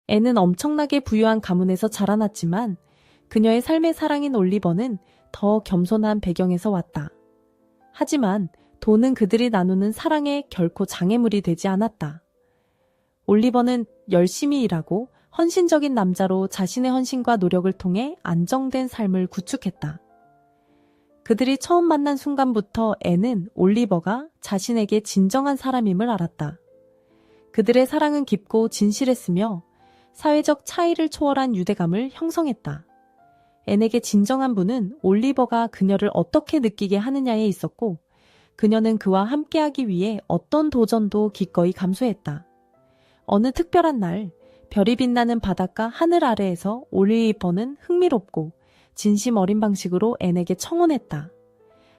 앤은 엄청나게 부유한 가문에서 자라났지만 그녀의 삶의 사랑인 올리버는 더 겸손한 배경에서 왔다. 하지만 돈은 그들이 나누는 사랑에 결코 장애물이 되지 않았다. 올리버는 열심히 일하고 헌신적인 남자로 자신의 헌신과 노력을 통해 안정된 삶을 구축했다. 그들이 처음 만난 순간부터 앤은 올리버가 자신에게 진정한 사람임을 알았다. 그들의 사랑은 깊고 진실했으며 사회적 차이를 초월한 유대감을 형성했다. 앤에게 진정한 분은 올리버가 그녀를 어떻게 느끼게 하느냐에 있었고 그녀는 그와 함께하기 위해 어떤 도전도 기꺼이 감수했다. 어느 특별한 날 별이 빛나는 바닷가 하늘 아래에서 올리버는 흥미롭고 진심 어린 방식으로 앤에게 청혼했다.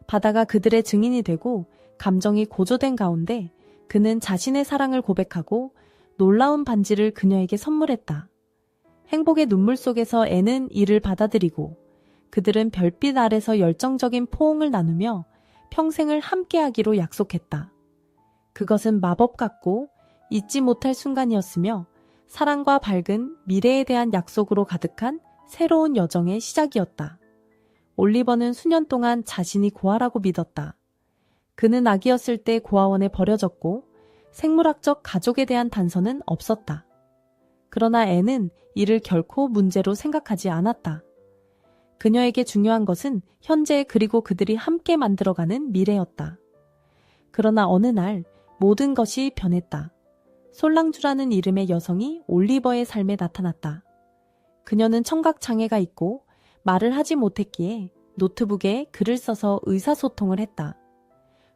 바다가 그들의 증인이 되고 감정이 고조된 가운데 그는 자신의 사랑을 고백하고 놀라운 반지를 그녀에게 선물했다. 행복의 눈물 속에서 앤은 이를 받아들이고 그들은 별빛 아래서 열정적인 포옹을 나누며 평생을 함께하기로 약속했다. 그것은 마법 같고 잊지 못할 순간이었으며 사랑과 밝은 미래에 대한 약속으로 가득한 새로운 여정의 시작이었다. 올리버는 수년 동안 자신이 고아라고 믿었다. 그는 아기였을 때 고아원에 버려졌고 생물학적 가족에 대한 단서는 없었다. 그러나 앤은 이를 결코 문제로 생각하지 않았다. 그녀에게 중요한 것은 현재 그리고 그들이 함께 만들어가는 미래였다. 그러나 어느 날 모든 것이 변했다. 솔랑주라는 이름의 여성이 올리버의 삶에 나타났다. 그녀는 청각장애가 있고 말을 하지 못했기에 노트북에 글을 써서 의사소통을 했다.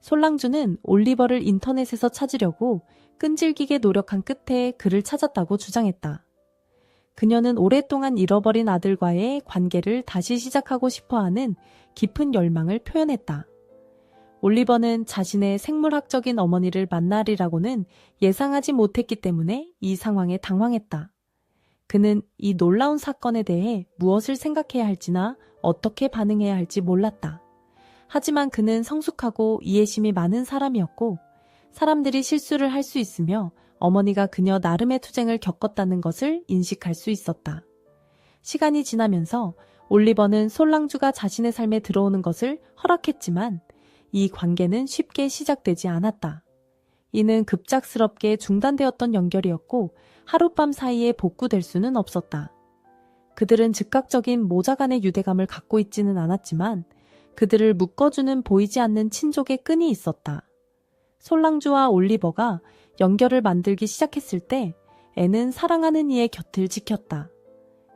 솔랑주는 올리버를 인터넷에서 찾으려고 끈질기게 노력한 끝에 그를 찾았다고 주장했다. 그녀는 오랫동안 잃어버린 아들과의 관계를 다시 시작하고 싶어하는 깊은 열망을 표현했다. 올리버는 자신의 생물학적인 어머니를 만나리라고는 예상하지 못했기 때문에 이 상황에 당황했다. 그는 이 놀라운 사건에 대해 무엇을 생각해야 할지나 어떻게 반응해야 할지 몰랐다. 하지만 그는 성숙하고 이해심이 많은 사람이었고 사람들이 실수를 할 수 있으며 어머니가 그녀 나름의 투쟁을 겪었다는 것을 인식할 수 있었다. 시간이 지나면서 올리버는 솔랑주가 자신의 삶에 들어오는 것을 허락했지만 이 관계는 쉽게 시작되지 않았다. 이는 급작스럽게 중단되었던 연결이었고 하룻밤 사이에 복구될 수는 없었다. 그들은 즉각적인 모자 간의 유대감을 갖고 있지는 않았지만 그들을 묶어주는 보이지 않는 친족의 끈이 있었다. 솔랑주와 올리버가 연결을 만들기 시작했을 때 앤은 사랑하는 이의 곁을 지켰다.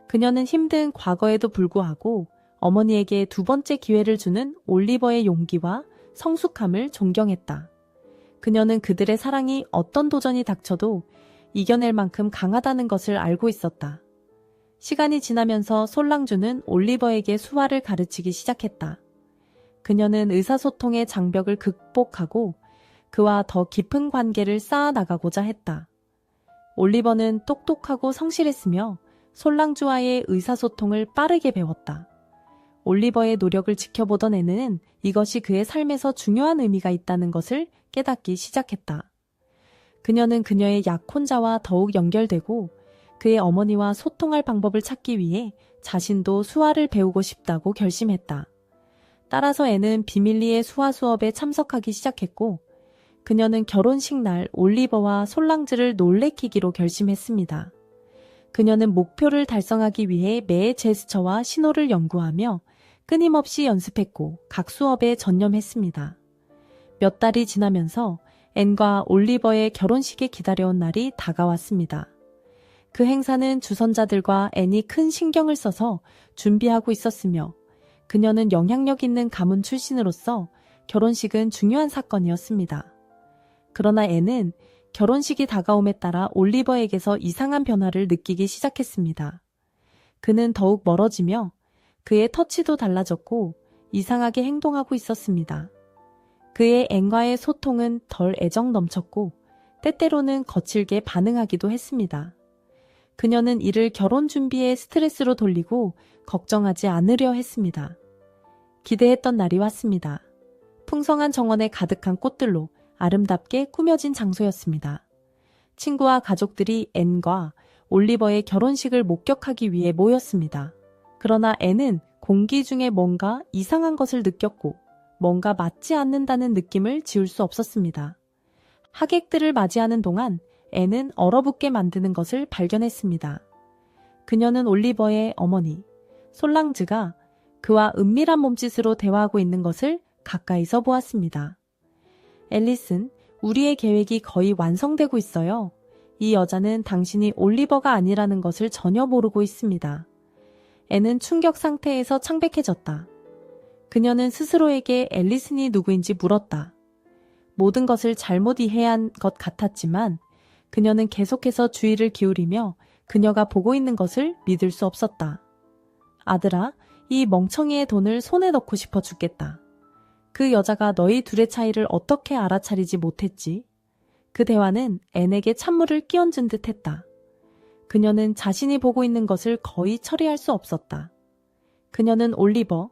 그녀는 힘든 과거에도 불구하고 어머니에게 두 번째 기회를 주는 올리버의 용기와 성숙함을 존경했다. 그녀는 그들의 사랑이 어떤 도전이 닥쳐도 이겨낼 만큼 강하다는 것을 알고 있었다. 시간이 지나면서 솔랑주는 올리버에게 수화를 가르치기 시작했다. 그녀는 의사소통의 장벽을 극복하고 그와 더 깊은 관계를 쌓아나가고자 했다. 올리버는 똑똑하고 성실했으며 솔랑주와의 의사소통을 빠르게 배웠다. 올리버의 노력을 지켜보던 앤은 이것이 그의 삶에서 중요한 의미가 있다는 것을 깨닫기 시작했다. 그녀는 그녀의 약혼자와 더욱 연결되고 그의 어머니와 소통할 방법을 찾기 위해 자신도 수화를 배우고 싶다고 결심했다. 따라서 앤은 비밀리에 수화 수업에 참석하기 시작했고 그녀는 결혼식 날 올리버와 솔랑즈를 놀래키기로 결심했습니다. 그녀는 목표를 달성하기 위해 매의 제스처와 신호를 연구하며 끊임없이 연습했고 각 수업에 전념했습니다. 몇 달이 지나면서 앤과 올리버의 결혼식에 기다려온 날이 다가왔습니다. 그 행사는 주선자들과 앤이 큰 신경을 써서 준비하고 있었으며 그녀는 영향력 있는 가문 출신으로서 결혼식은 중요한 사건이었습니다. 그러나 앤은 결혼식이 다가옴에 따라 올리버에게서 이상한 변화를 느끼기 시작했습니다. 그는 더욱 멀어지며 그의 터치도 달라졌고 이상하게 행동하고 있었습니다. 그의 앤과의 소통은 덜 애정 넘쳤고 때때로는 거칠게 반응하기도 했습니다. 그녀는 이를 결혼 준비에 스트레스로 돌리고 걱정하지 않으려 했습니다. 기대했던 날이 왔습니다. 풍성한 정원에 가득한 꽃들로 아름답게 꾸며진 장소였습니다. 친구와 가족들이 앤과 올리버의 결혼식을 목격하기 위해 모였습니다. 그러나 앤은 공기 중에 뭔가 이상한 것을 느꼈고 뭔가 맞지 않는다는 느낌을 지울 수 없었습니다. 하객들을 맞이하는 동안 앤은 얼어붙게 만드는 것을 발견했습니다. 그녀는 올리버의 어머니, 솔랑즈가 그와 은밀한 몸짓으로 대화하고 있는 것을 가까이서 보았습니다. 앨리슨, 우리의 계획이 거의 완성되고 있어요. 이 여자는 당신이 올리버가 아니라는 것을 전혀 모르고 있습니다. 앤은 충격 상태에서 창백해졌다. 그녀는 스스로에게 앨리슨이 누구인지 물었다. 모든 것을 잘못 이해한 것 같았지만 그녀는 계속해서 주의를 기울이며 그녀가 보고 있는 것을 믿을 수 없었다. 아들아, 이 멍청이의 돈을 손에 넣고 싶어 죽겠다. 그 여자가 너희 둘의 차이를 어떻게 알아차리지 못했지? 그 대화는 앤에게 찬물을 끼얹은 듯 했다. 그녀는 자신이 보고 있는 것을 거의 처리할 수 없었다. 그녀는 올리버,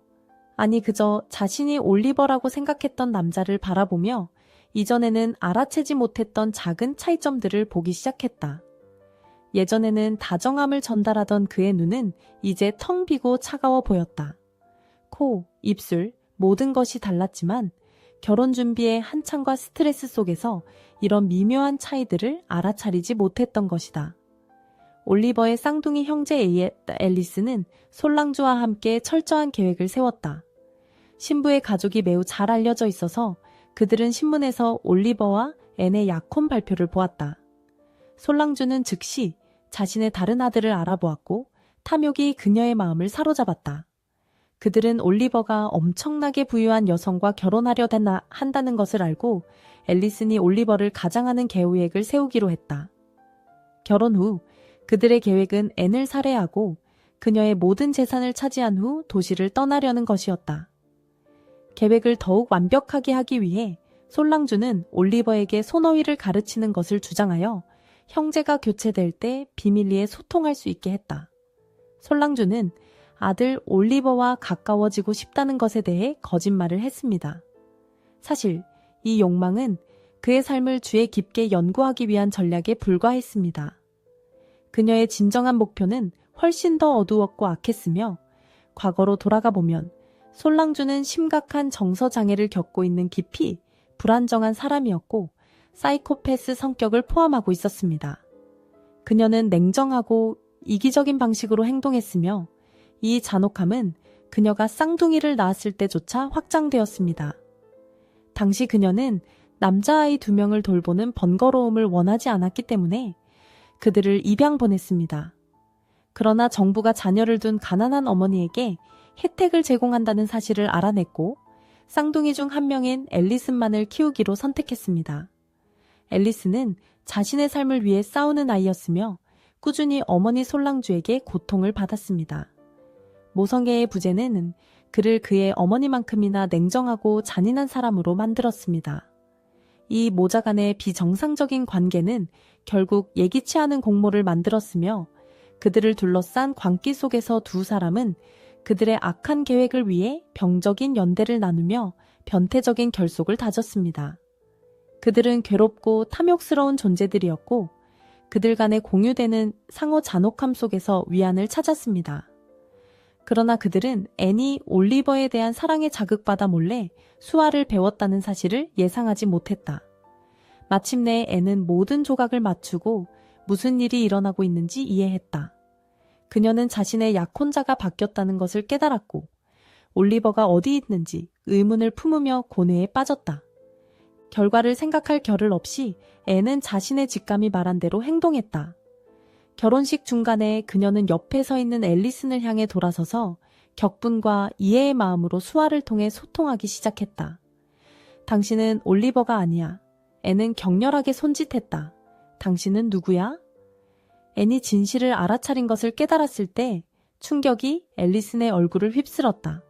아니 그저 자신이 올리버라고 생각했던 남자를 바라보며 이전에는 알아채지 못했던 작은 차이점들을 보기 시작했다. 예전에는 다정함을 전달하던 그의 눈은 이제 텅 비고 차가워 보였다. 코, 입술, 모든 것이 달랐지만 결혼 준비의 한창과 스트레스 속에서 이런 미묘한 차이들을 알아차리지 못했던 것이다. 올리버의 쌍둥이 형제 앨리스는 솔랑주와 함께 철저한 계획을 세웠다. 신부의 가족이 매우 잘 알려져 있어서 그들은 신문에서 올리버와 앤의 약혼 발표를 보았다. 솔랑주는 즉시 자신의 다른 아들을 알아보았고 탐욕이 그녀의 마음을 사로잡았다. 그들은 올리버가 엄청나게 부유한 여성과 결혼하려 한다는 것을 알고 앨리슨이 올리버를 가장하는 계획을 세우기로 했다. 결혼 후 그들의 계획은 앤을 살해하고 그녀의 모든 재산을 차지한 후 도시를 떠나려는 것이었다. 계획을 더욱 완벽하게 하기 위해 솔랑주는 올리버에게 소너위를 가르치는 것을 주장하여 형제가 교체될 때 비밀리에 소통할 수 있게 했다. 솔랑주는 아들 올리버와 가까워지고 싶다는 것에 대해 거짓말을 했습니다. 사실 이 욕망은 그의 삶을 죄 깊게 연구하기 위한 전략에 불과했습니다. 그녀의 진정한 목표는 훨씬 더 어두웠고 악했으며 과거로 돌아가 보면 솔랑주는 심각한 정서장애를 겪고 있는 깊이 불안정한 사람이었고 사이코패스 성격을 포함하고 있었습니다. 그녀는 냉정하고 이기적인 방식으로 행동했으며 이 잔혹함은 그녀가 쌍둥이를 낳았을 때조차 확장되었습니다. 당시 그녀는 남자아이 2명을 돌보는 번거로움을 원하지 않았기 때문에 그들을 입양 보냈습니다. 그러나 정부가 자녀를 둔 가난한 어머니에게 혜택을 제공한다는 사실을 알아냈고 쌍둥이 중 한 명인 앨리슨만을 키우기로 선택했습니다. 앨리슨은 자신의 삶을 위해 싸우는 아이였으며 꾸준히 어머니 솔랑주에게 고통을 받았습니다. 모성애의 부재는 그를 그의 어머니만큼이나 냉정하고 잔인한 사람으로 만들었습니다. 이 모자 간의 비정상적인 관계는 결국 예기치 않은 공모를 만들었으며 그들을 둘러싼 광기 속에서 두 사람은 그들의 악한 계획을 위해 병적인 연대를 나누며 변태적인 결속을 다졌습니다. 그들은 괴롭고 탐욕스러운 존재들이었고 그들 간에 공유되는 상호 잔혹함 속에서 위안을 찾았습니다. 그러나 그들은 앤이 올리버에 대한 사랑에 자극받아 몰래 수화를 배웠다는 사실을 예상하지 못했다. 마침내 앤은 모든 조각을 맞추고 무슨 일이 일어나고 있는지 이해했다. 그녀는 자신의 약혼자가 바뀌었다는 것을 깨달았고 올리버가 어디 있는지 의문을 품으며 고뇌에 빠졌다. 결과를 생각할 겨를 없이 앤은 자신의 직감이 말한 대로 행동했다. 결혼식 중간에 그녀는 옆에 서 있는 앨리슨을 향해 돌아서서 격분과 이해의 마음으로 수화를 통해 소통하기 시작했다. 당신은 올리버가 아니야. 앤은 격렬하게 손짓했다. 당신은 누구야? 앤이 진실을 알아차린 것을 깨달았을 때 충격이 앨리슨의 얼굴을 휩쓸었다.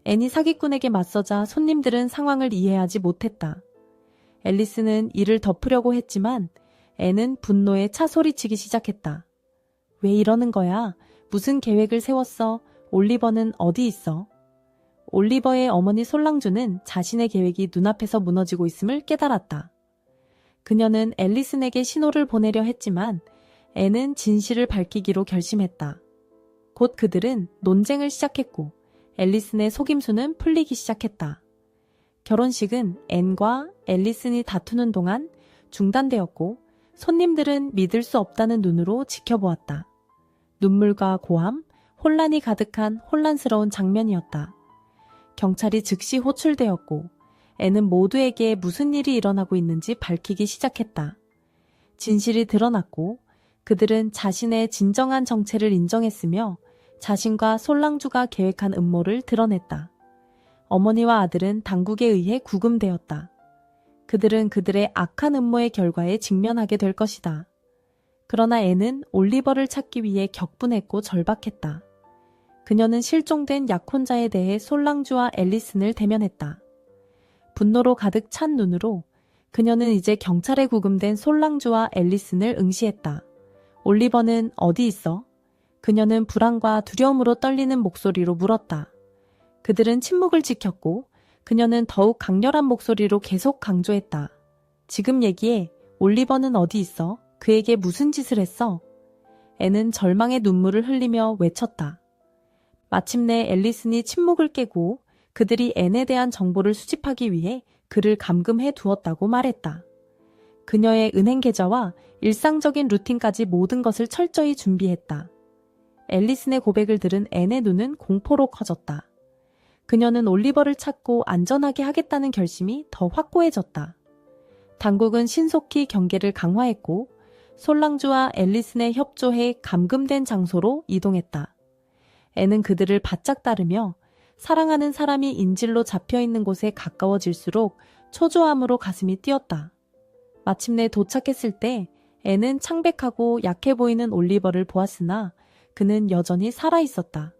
앤이 사기꾼에게 맞서자 손님들은 상황을 이해하지 못했다. 앨리슨은 이를 덮으려고 했지만 앤은 분노에 차 소리치기 시작했다. 왜 이러는 거야? 무슨 계획을 세웠어? 올리버는 어디 있어? 올리버의 어머니 솔랑주는 자신의 계획이 눈앞에서 무너지고 있음을 깨달았다. 그녀는 앨리슨에게 신호를 보내려 했지만 앤은 진실을 밝히기로 결심했다. 곧 그들은 논쟁을 시작했고 앨리슨의 속임수는 풀리기 시작했다. 결혼식은 앤과 앨리슨이 다투는 동안 중단되었고 손님들은 믿을 수 없다는 눈으로 지켜보았다. 눈물과 고함, 혼란이 가득한 혼란스러운 장면이었다. 경찰이 즉시 호출되었고 앤은 모두에게 무슨 일이 일어나고 있는지 밝히기 시작했다. 진실이 드러났고 그들은 자신의 진정한 정체를 인정했으며 자신과 솔랑주가 계획한 음모를 드러냈다. 어머니와 아들은 당국에 의해 구금되었다. 그들은 그들의 악한 음모의 결과에 직면하게 될 것이다. 그러나 앤은 올리버를 찾기 위해 격분했고 절박했다. 그녀는 실종된 약혼자에 대해 솔랑주와 앨리슨을 대면했다. 분노로 가득 찬 눈으로 그녀는 이제 경찰에 구금된 솔랑주와 앨리슨을 응시했다. 올리버는 어디 있어? 그녀는 불안과 두려움으로 떨리는 목소리로 물었다. 그들은 침묵을 지켰고 그녀는 더욱 강렬한 목소리로 계속 강조했다. 지금 얘기해. 올리버는 어디 있어? 그에게 무슨 짓을 했어? 앤은 절망의 눈물을 흘리며 외쳤다. 마침내 앨리슨이 침묵을 깨고 그들이 앤에 대한 정보를 수집하기 위해 그를 감금해 두었다고 말했다. 그녀의 은행 계좌와 일상적인 루틴까지 모든 것을 철저히 준비했다. 앨리슨의 고백을 들은 앤의 눈은 공포로 커졌다. 그녀는 올리버를 찾고 안전하게 하겠다는 결심이 더 확고해졌다. 당국은 신속히 경계를 강화했고 솔랑주와 앨리슨에 협조해 감금된 장소로 이동했다. 앤은 그들을 바짝 따르며 사랑하는 사람이 인질로 잡혀있는 곳에 가까워질수록 초조함으로 가슴이 뛰었다. 마침내 도착했을 때 앤은 창백하고 약해 보이는 올리버를 보았으나 그는 여전히 살아있었다.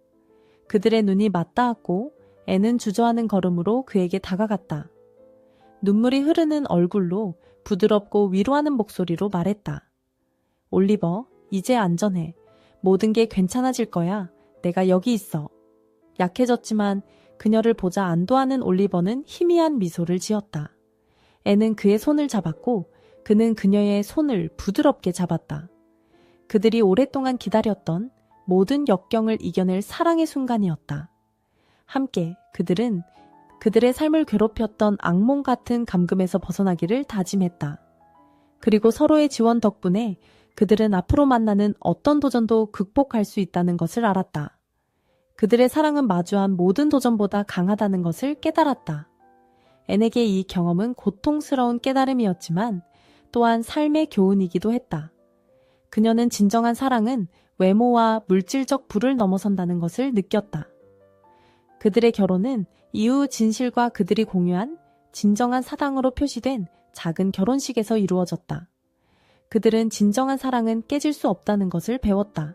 그들의 눈이 맞닿았고 앤은 주저하는 걸음으로 그에게 다가갔다. 눈물이 흐르는 얼굴로 부드럽고 위로하는 목소리로 말했다. 올리버, 이제 안전해. 모든 게 괜찮아질 거야. 내가 여기 있어. 약해졌지만 그녀를 보자 안도하는 올리버는 희미한 미소를 지었다. 앤은 그의 손을 잡았고 그는 그녀의 손을 부드럽게 잡았다. 그들이 오랫동안 기다렸던 모든 역경을 이겨낼 사랑의 순간이었다. 함께 그들은 그들의 삶을 괴롭혔던 악몽 같은 감금에서 벗어나기를 다짐했다. 그리고 서로의 지원 덕분에 그들은 앞으로 만나는 어떤 도전도 극복할 수 있다는 것을 알았다. 그들의 사랑은 마주한 모든 도전보다 강하다는 것을 깨달았다. 앤에게 이 경험은 고통스러운 깨달음이었지만 또한 삶의 교훈이기도 했다. 그녀는 진정한 사랑은 외모와 물질적 부를 넘어선다는 것을 느꼈다. 그들의 결혼은 이후 진실과 그들이 공유한 진정한 사랑으로 표시된 작은 결혼식에서 이루어졌다. 그들은 진정한 사랑은 깨질 수 없다는 것을 배웠다.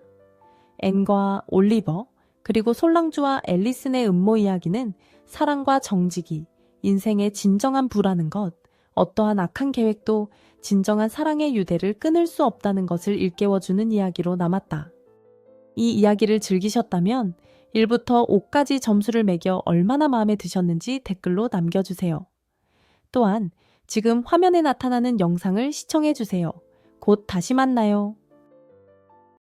앤과 올리버, 그리고 솔랑주와 앨리슨의 음모 이야기는 사랑과 정직이, 인생의 진정한 부라는 것, 어떠한 악한 계획도 진정한 사랑의 유대를 끊을 수 없다는 것을 일깨워주는 이야기로 남았다. 이 이야기를 즐기셨다면 1부터 5까지 점수를 매겨 얼마나 마음에 드셨는지 댓글로 남겨주세요. 또한 지금 화면에 나타나는 영상을 시청해주세요. 곧 다시 만나요.